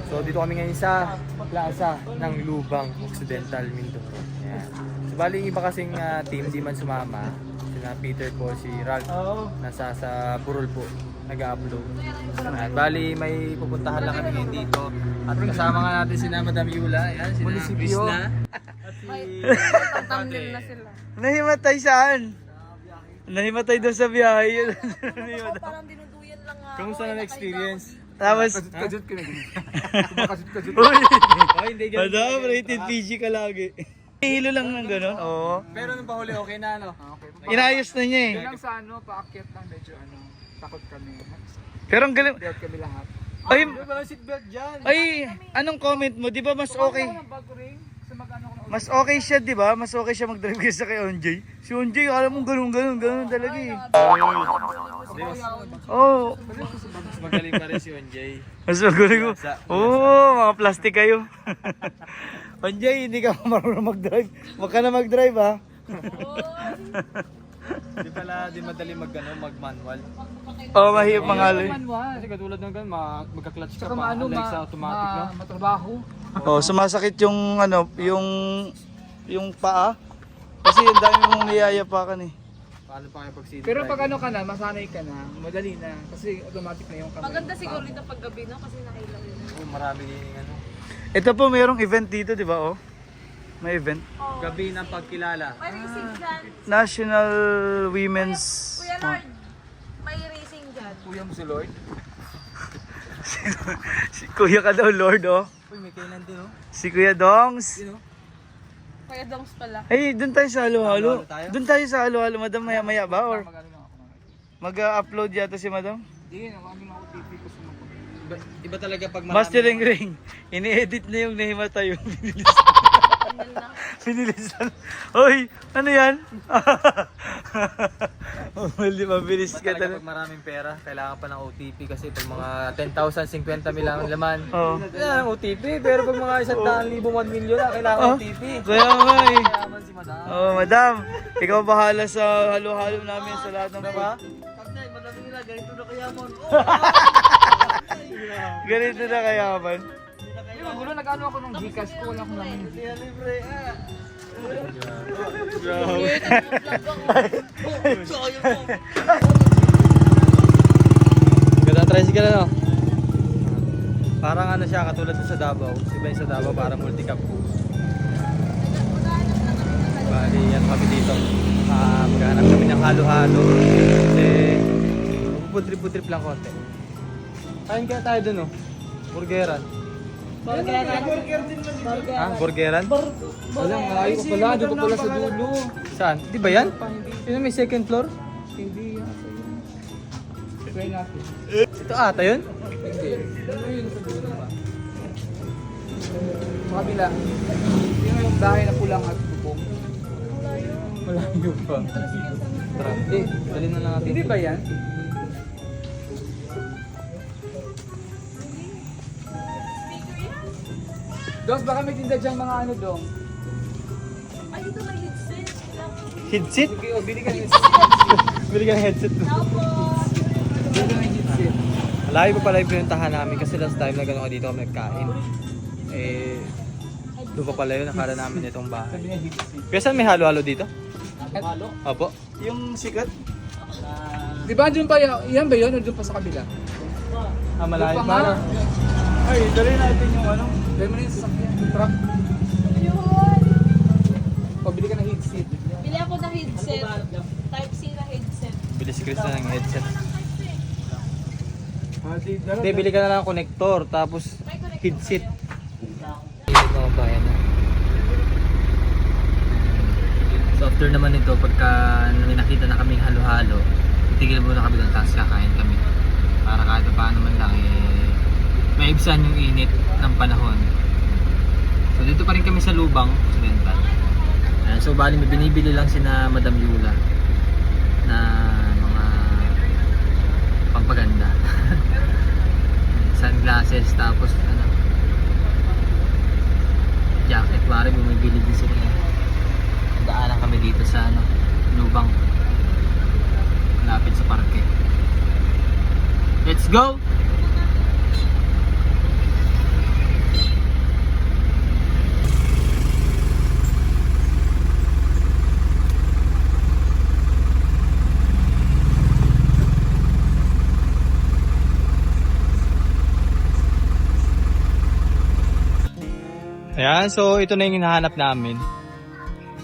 So dito kami ngayon sa plaza ng Lubang Occidental, Mindoro. Ayan. So bali yung iba kasing team di man sumama. Sina Peter po, si Ralph, nasa sa Burol po, nag-upload. At bali may pupuntahan lang kami ngayon dito. At kasama nga natin sina Madam Yula, ayan, sina Krishna. At si Thumbnail na sila. Nahimatay saan? Nahimatay daw sa biyahe. Parang dinuduyan lang nga. Kamusta na experience? Tapos, Kajut ko na gano'n. Kajut. uy, Oh, hindi ganun. madam, rated PG ka lagi. Hilo lang ng gano'n, oo. Pero nung pahuli, okay na, no? Inayos na niya eh. Yun lang sa ano, paakyat lang medyo ano, takot kami. Pero ang galing. Dealt kami lahat. Ay, Walang seatbelt dyan. ay, anong comment mo? Di ba mas okay? Ako ng bago ring, sa mag-ano ko na Mas okay siya, di ba? Mas okay siya mag-drive kaysa kay Onjay. Si Onjay, alam mo ganun talaga eh. Oo. Mas magaling pa rin si Onjay. Mas magaling ko. Oo, mga plastic kayo. Onjay, hindi ka marunong mag-drive. Huwag ka na mag-drive ha. Di pala, di madali mag-manual. Oo, mahirap mangaloy. Kasi katulad ng ganun, magka-clutch ka Saka pa. maano, Alexa automatic, no? matrabaho. Oo, sumasakit yung ano, yung paa. Kasi ang dami mong niyayapakan eh. Paano pa kayo pag city Pero drive? pag ano ka na, masanay ka na, madali na. Kasi automatic na yung kamay. Maganda siguro dito pag gabi, no? Kasi nakailaw yun. Oh, marami din yung ano. Ito po, mayroong event dito, di ba? Oh, may event. Gabi ng pagkilala. May racing dyan. National Women's... Kuya Lord, may racing dyan. Kuya mo si Lord. Si Kuya ka daw, Lord, oh. Uy, may kailan din, oh. Si Kuya Dongs. Yun, oh. Kuya Dongs pala. Ay, doon tayo sa halo-halo. Halo-halo tayo? Doon tayo sa halo-halo, madam, maya-maya ba? Or Mag-ano lang ako mamaya. mag-upload yata si madam? Hindi, ano lang ako TV ko sa mga. Iba talaga pag marami. Mastering ring. Ini-edit na yung nahimatay yung Thumbnail na. pinilisan. Hoy, ano yan? Mabilis Iba ka talaga talaga. pag maraming pera, kailangan pa ng OTP kasi pag mga 10,000, 50 mil lang ang laman. Oo. Kailangan ng OTP, pero pag mga 100,000, 1 million na, kailangan Oh. OTP. Kaya nga eh. Kayaman si madam. Oh, madam, ikaw bahala sa halo-halo namin sa lahat ng Diba? food. Madami nila, ganito na kayaman. Ganito na kayaman. Di ba, gulo nag-ano ako nung Gcash ko, wala akong namin. Libre, Ganda tricycle ano? Parang ano siya, katulad sa Davao. Iba yung sa Davao, parang multi-cab. Bali, yan kami dito. Maghanap kami ng halo-halo. Kasi, putrip-putrip lang konti. Kain kaya tayo dun, oh. Burgeran. Ha? Burgeran? Wala, malayo ko pala, dito pala sa dulo. Saan? Di ba yan? Yun may second floor? Hindi yata yun. Try natin. Ito ata yun? Hindi. Ano yun sa dulo ba? Sa kabila. Yun yung bahay na pulang at bubong. Malayo pa. Tara, hindi. Dali na lang natin. Hindi ba yan? Dos, baka may tinda dyan mga ano dong. Ay, dito may headset. Headset? Sige, o, bili ka ng Bili ka ng headset mo. Tapos, Bili ka ng headset. Malayo pa pala yung pinuntahan namin kasi last time na gano'n ka dito kami nagkain. Eh, doon pa pala yun. Nakala namin itong bahay. Sabi niya headset. Kaya saan may halo-halo dito? Halo? Opo. Yung sikat? Di ba dun pa yan ba yun o dun pa sa kabila? Malayo Doon pa nga. Ay, dali natin yung ano. Dahil mo na yung sasakyan, yung truck. yun. O, bili ka ng headset. Bili ako ng headset. Type C na headset. Bili si Chris na ng headset. Hindi, Hindi, bili ka na lang ng connector. Tapos May connector. headset. Ilit mga bayan na. So after naman nito, pagka may nakita na kaming halo-halo, titigil muna kami doon, tapos kakain kami. Para kahit paano man lang, maibsan yung init ng panahon. So dito pa rin kami sa Lubang Occidental. So bali may binibili lang sina Madam Yula na mga pampaganda. Sunglasses, tapos ano, jacket, pare bumibili din sila. Daanan kami dito sa ano, Lubang, malapit sa parke. Let's go! Ayan, so ito na yung hinahanap namin.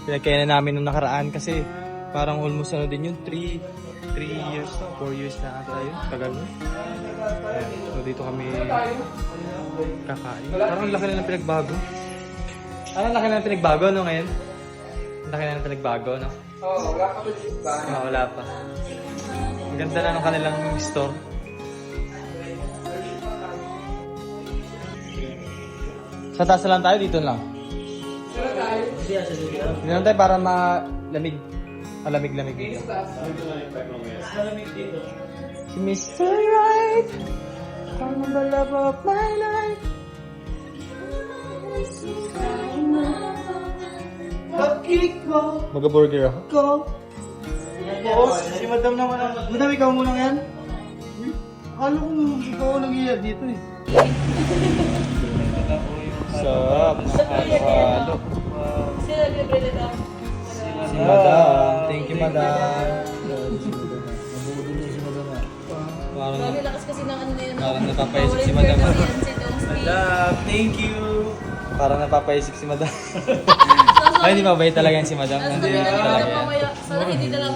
Pinagkainan namin nung nakaraan kasi parang almost ano din yun, 3 years, 4 years na ata yun, tagal na. Ayan, so dito kami kakain. Parang laki na ng pinagbago. Ano laki na ng pinagbago no ngayon? Laki na ng pinagbago no? Oo, wala ka ba? Wala pa. Ang ganda na ng kanilang store. Sa taas lang tayo, dito lang. Dito lang tayo para malamig. Malamig-lamig dito. Si Mr. Right, from the love of my life. Mag-burger ako. Boss, si madam naman ang... Madam, ikaw muna yan? Akala ko ikaw ang nag-iyak dito eh. Sarap. Halo-halo. Sila libre na lang. Si madam. Thank you, madam. Parang, Grabe lakas kasi ng ano na yun. parang napapaisip si madam. Kasi yan si Dong Speed. Madam, thank you. Parang napapaisip si madam. Ay, hindi mabait talaga yan si madam. Tapos Hindi sabi na talaga lang yan. mamaya, sana hindi na lang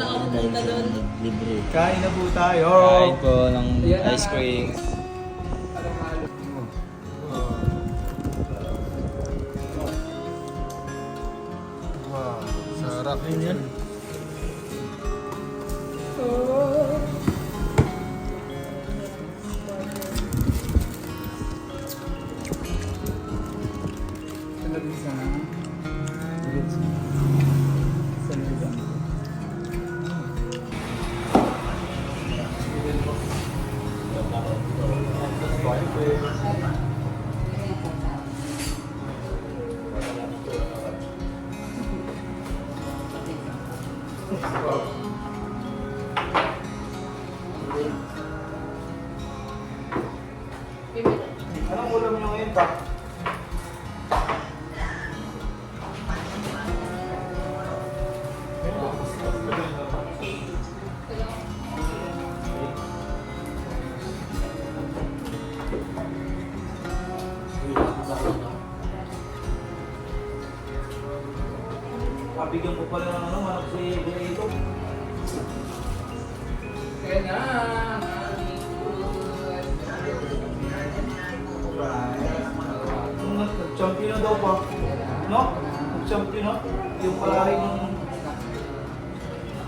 ako pumunta doon. Kain na po tayo. Kain po ng ice cream. Wow, sarap din yan. Anong ulam nyo ngayon pa? Pabigyan ko pala ng manok si Gulito. Kaya na. Nag-champion na daw pa. No? Nag-champion na. Yung palari ng...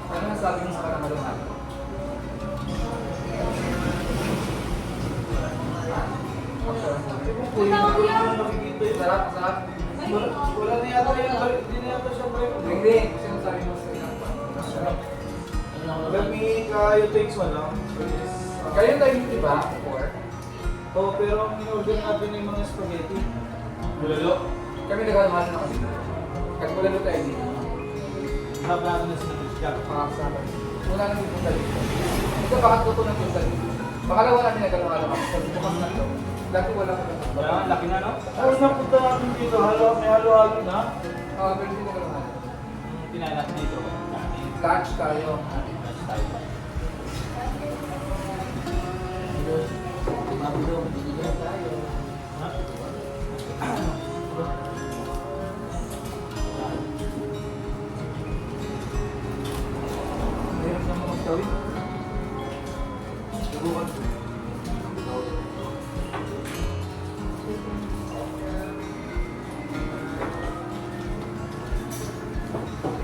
Ano nasabi mo sa kanang maluhan? Sarap, sarap. Wala na yata yung balik. Hindi na yata siya balik. Hindi, kasi nasabi mo sa inang sarap. Lami kayo takes wala. Kayo tayo di ba? Before? Oh, pero ang in-order natin yung mga spaghetti. Bulalo. Kami nagkakaroon na kasi. Kahit wala doon tayo dito. Naplano na siya. Makakasama. Wala nang pupunta dito. Ito bakit ko ito nang punta dito? Bakalawa namin nagkakaroon kasi pag bukas na ito. Dati wala ko na. Wala, laki na no? Ay, napunta natin dito. May halo-halo na. Pero hindi nagkakaroon. Tinanak dito. Lunch tayo. Meron na mga magtawid. Subukan.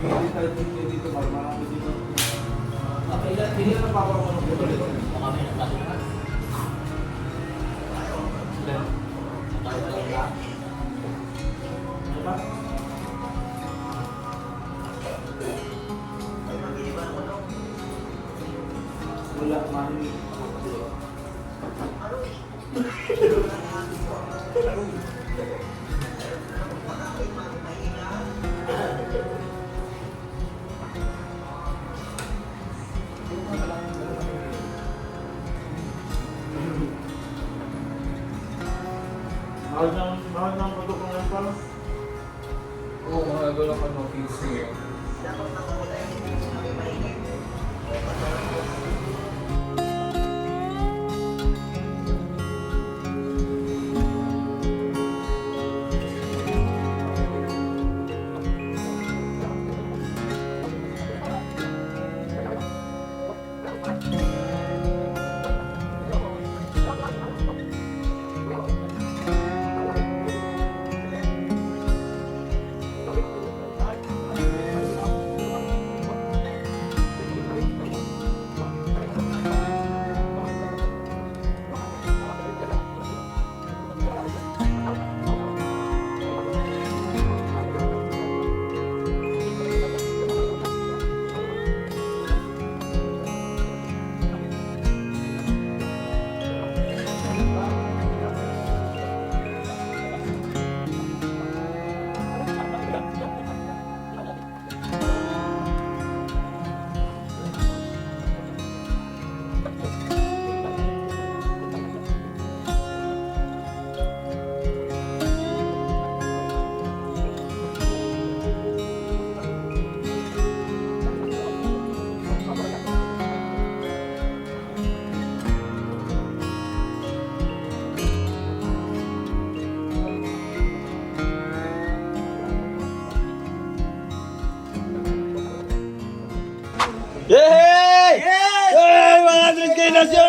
Hindi tayo dito. Marami dito. Hindi na napapamanong dito. Kami na tayo na. Wala, mami. Mahal ng produkto ngayon pala. Oo, mga gulo ka ng PC.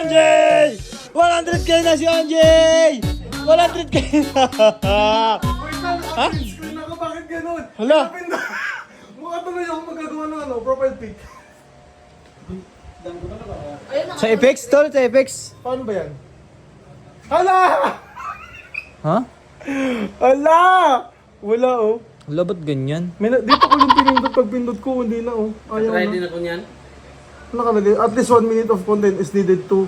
Onjay! 100k na si Onjay! 100k na! Ha? Screen ako, bakit ganun? Hala! Mukha tuloy ako magagawa ng profile pic. Sa effects, tol? Sa effects? Paano ba yan? Hala! Ha? Hala! Wala oh. Hala, ba't ganyan? Dito ko yung pinindot, pag pindot ko, hindi na oh. Ayaw na. ako niyan. Ano nakalagay? At least 1 minute of content is needed to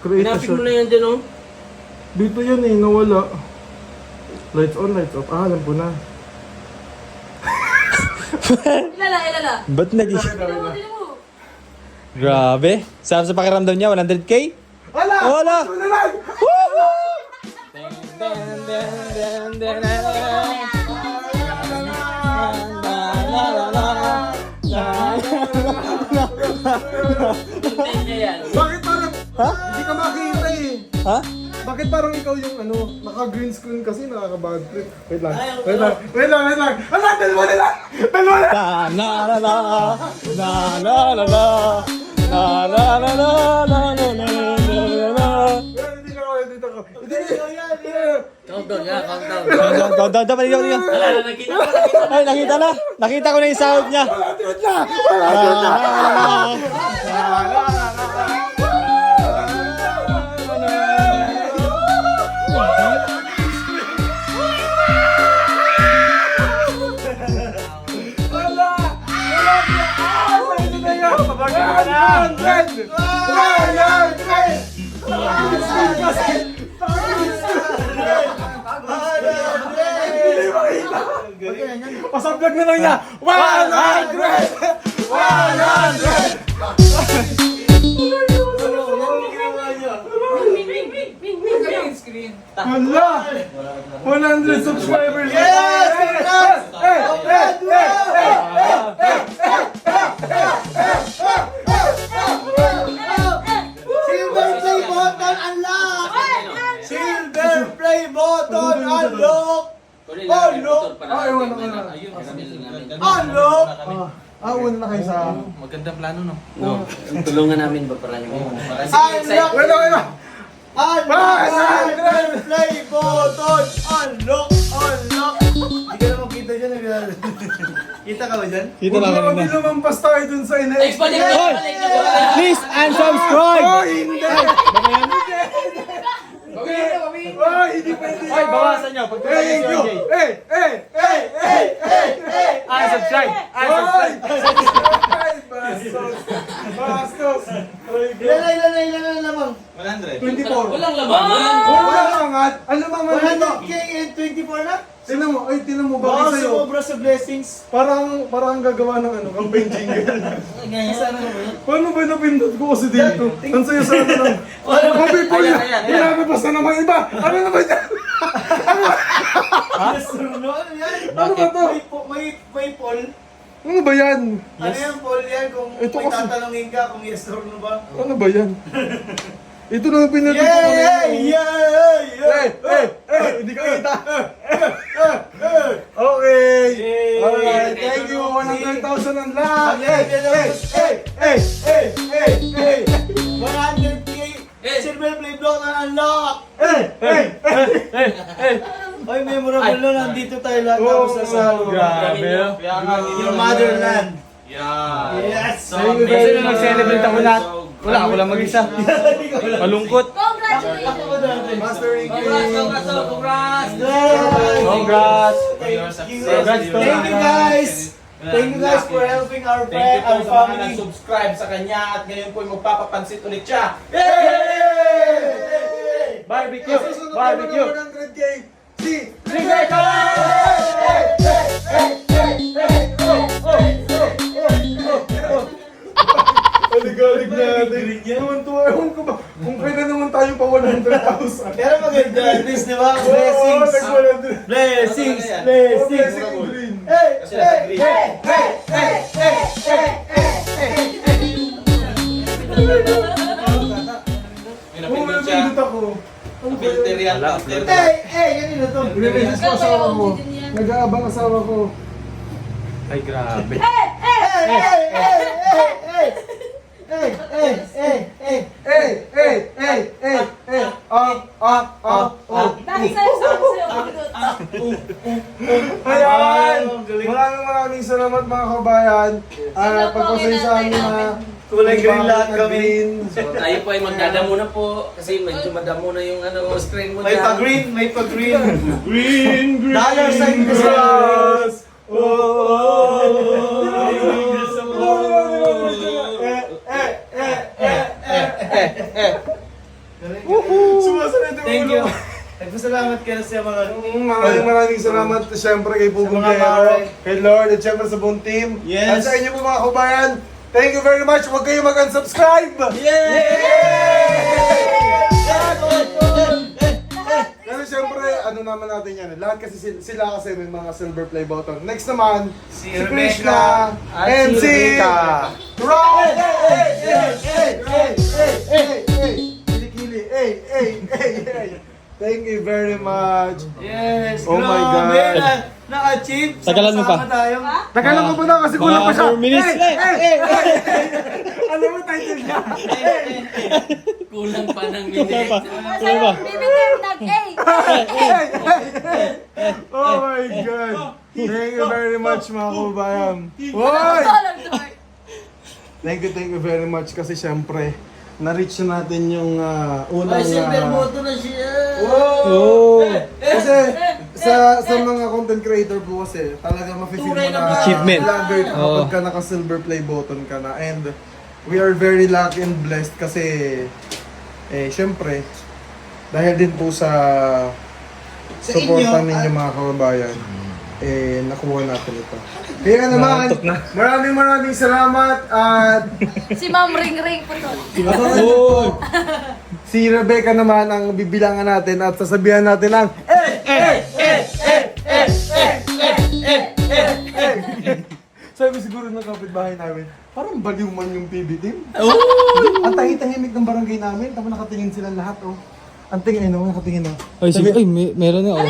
create a short. yan dyan, oh. Dito yan eh, nawala. Lights on, lights off. Ah, alam ko na. Ilala. Ba't nag- Tignan mo. Grabe. Sarap sa pakiramdam niya, 100k? Hala! Wala! Ito na lang! Bakit parang... Ha? Hindi ka makita eh. Ha? Bakit parang ikaw yung ano, naka-green screen kasi nakaka-bad trip. Wait lang. Hala, dalawa na lang! Dalawa na! Na na na na na na na na na na na na na na na. Dito ko. Countdown, yeah, countdown. Dapat ikaw. Ay, nakita na. Nakita ko na yung sound niya. Pasablag na lang niya! 100! Hala! 100 subscribers! Silver play button unlock! Silver play button unlock! Unlock! Una na kayo sa... Magandang plano, no? No. Tulungan namin ba para yung para Unlock! Wait lang! Silver play button unlock! Unlock! Hindi ka naman kita dyan. Kita ka ba dyan? Kita Huwag na na kami lumampas tayo dun sa ina-expect. Hoy! Please unsubscribe! Oh, hindi! Oh, hindi pwede Hoy, bawasan niyo. Pag Thank you! Unsubscribe! Ay! Bastos! Ilan na lamang? 24. Walang laman. Wala kang angat. Ano bang ano? 100k and 24 na? Tinan mo, Baka bakit sa'yo? sumobra sa blessings. Parang gagawa ng ano, campaign jingle. Paano ba napindot ko kasi dito? Ang sayo sa ano lang. Mga people na, pinapabas na naman iba. Ano naman yan? Yes or no? Ano yan? Ano ba to? May poll. Ano ba yan? Ano yan poll yan? Kung Ito may kasi- tatanungin ka kung yes or no ba? Ano ba yan? Ito na yung pinindot ko kanina. Hindi ka kita. Okay. Alright, thank you. 100,000 ang lahat. 100k silver play button unlock! Ay, memorable na nandito tayo lahat tapos sa salon. Grabe. Yung motherland. Yes! Thank you Kasi very nung much. nag-celebrate ako lahat, wala ako lang mag-isa. Malungkot. Congratulations! Master Ricky. Congrats! Thank you guys! Thank you guys for helping our friend, our family. subscribe sa kanya at ngayon po magpapapansit ulit siya. Yay! Barbecue! Barbecue! 100K. Si Aligalig natin. Ewan ko ba? Kung kailan naman tayo pa 100,000. Pero maganda, at least, di ba? Blessings! Blessings. Blessings! Blessing Blessings! green. Hey! Kasi nag-agree. Oo, May napindot siya. napindot ako. Ano ba Filter yun? yan. Filter. Hey! Kanino to? Nire-message ko asawa ko. Nag-aabang asawa ko. Ay, grabe. Hey! Hey! Hey! Hey! Hey! Hey! Hey! Hey! Dahil sa'yo, Ayan! Maraming salamat mga kabayan. Pagpasensyahan nyo na. Kulay green lahat kami. Green. Tayo po ay magdadamo na po kasi medyo madamo na yung screen mo May dyan. pa-green, may pa-green. Green, green. Dollar sign Christmas. Sumasunod yung Thank ulo. you. Nagpasalamat ka na sa mga... Maraming salamat siyempre kay Pugong Sa mga Guerrero, pare. kay Lord, at siyempre sa buong team. Yes. At sa inyo po mga kabayan, thank you very much. Huwag kayo mag-unsubscribe! Pero siyempre, ano naman natin yan, lahat kasi sila kasi may mga silver play button. Next naman, si Krishna At and si si Rebecca. Ron! Kilikili, Thank you very much. Yes, Oh my grabe, God. na-achieve. Tagalan mo pa. Sama tayo. Takalan ko pa na kasi kulang pa siya. 4 minutes. Alam mo title niya. Kulang pa ng Kulang minute. pa. Kulang pa. Bibitin nag-A. Oh my God. Thank you very much mga kabayan. Hoy! Thank you very much kasi syempre na-reach na natin yung unang na siya. Oh. kasi sa mga content creator po kasi talaga mafe-feel mo na Achievement. vlogger ka Oo. kapag ka naka-silver play button ka na, and we are very lucky and blessed kasi syempre dahil din po sa suporta ninyo mga kababayan nakuha natin ito. Kaya naman, Nakatok na. maraming salamat at Si Ma'am Ring Ring po to. Oh. si Rebecca naman ang bibilangan natin at sasabihan natin lang Sabi siguro ng kapitbahay namin, parang baliw man yung PB team. Ang tahitahimik ng barangay namin, tapos nakatingin sila lahat, oh. Ang tingin, nakatingin, oh. Ay, sige. Ay, meron na, oh.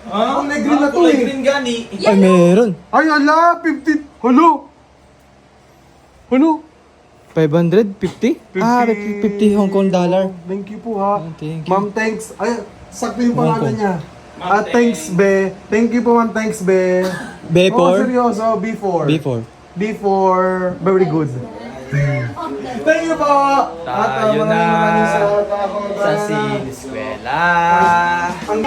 Ang green na to, Kulay eh. green gani. Ay, meron. Ay, ala, 50. Hello? Ano? 550? Ah, 50 Hong Kong dollar. Thank you po, ha. Thank you. Ma'am, thanks. Ay, sakto yung Hong pangalan Kong. niya. Thanks, Be. Thank you po, ma'am. Thanks, Be. Oh, B4? seryoso. B4. B4. B4. Very good. Thank you po. Tayo na maraming salamat, mga Sa kababayan. Siniskwela. Ang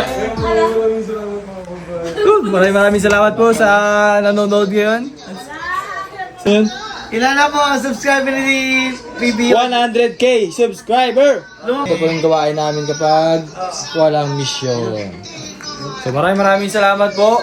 maraming salamat, mga kababayan. Maraming salamat po sa nanonood ngayon. Yun. Kilala po ang subscriber ni PB. 100k subscriber! Ito po yung gawain namin kapag walang mission. So maraming salamat po.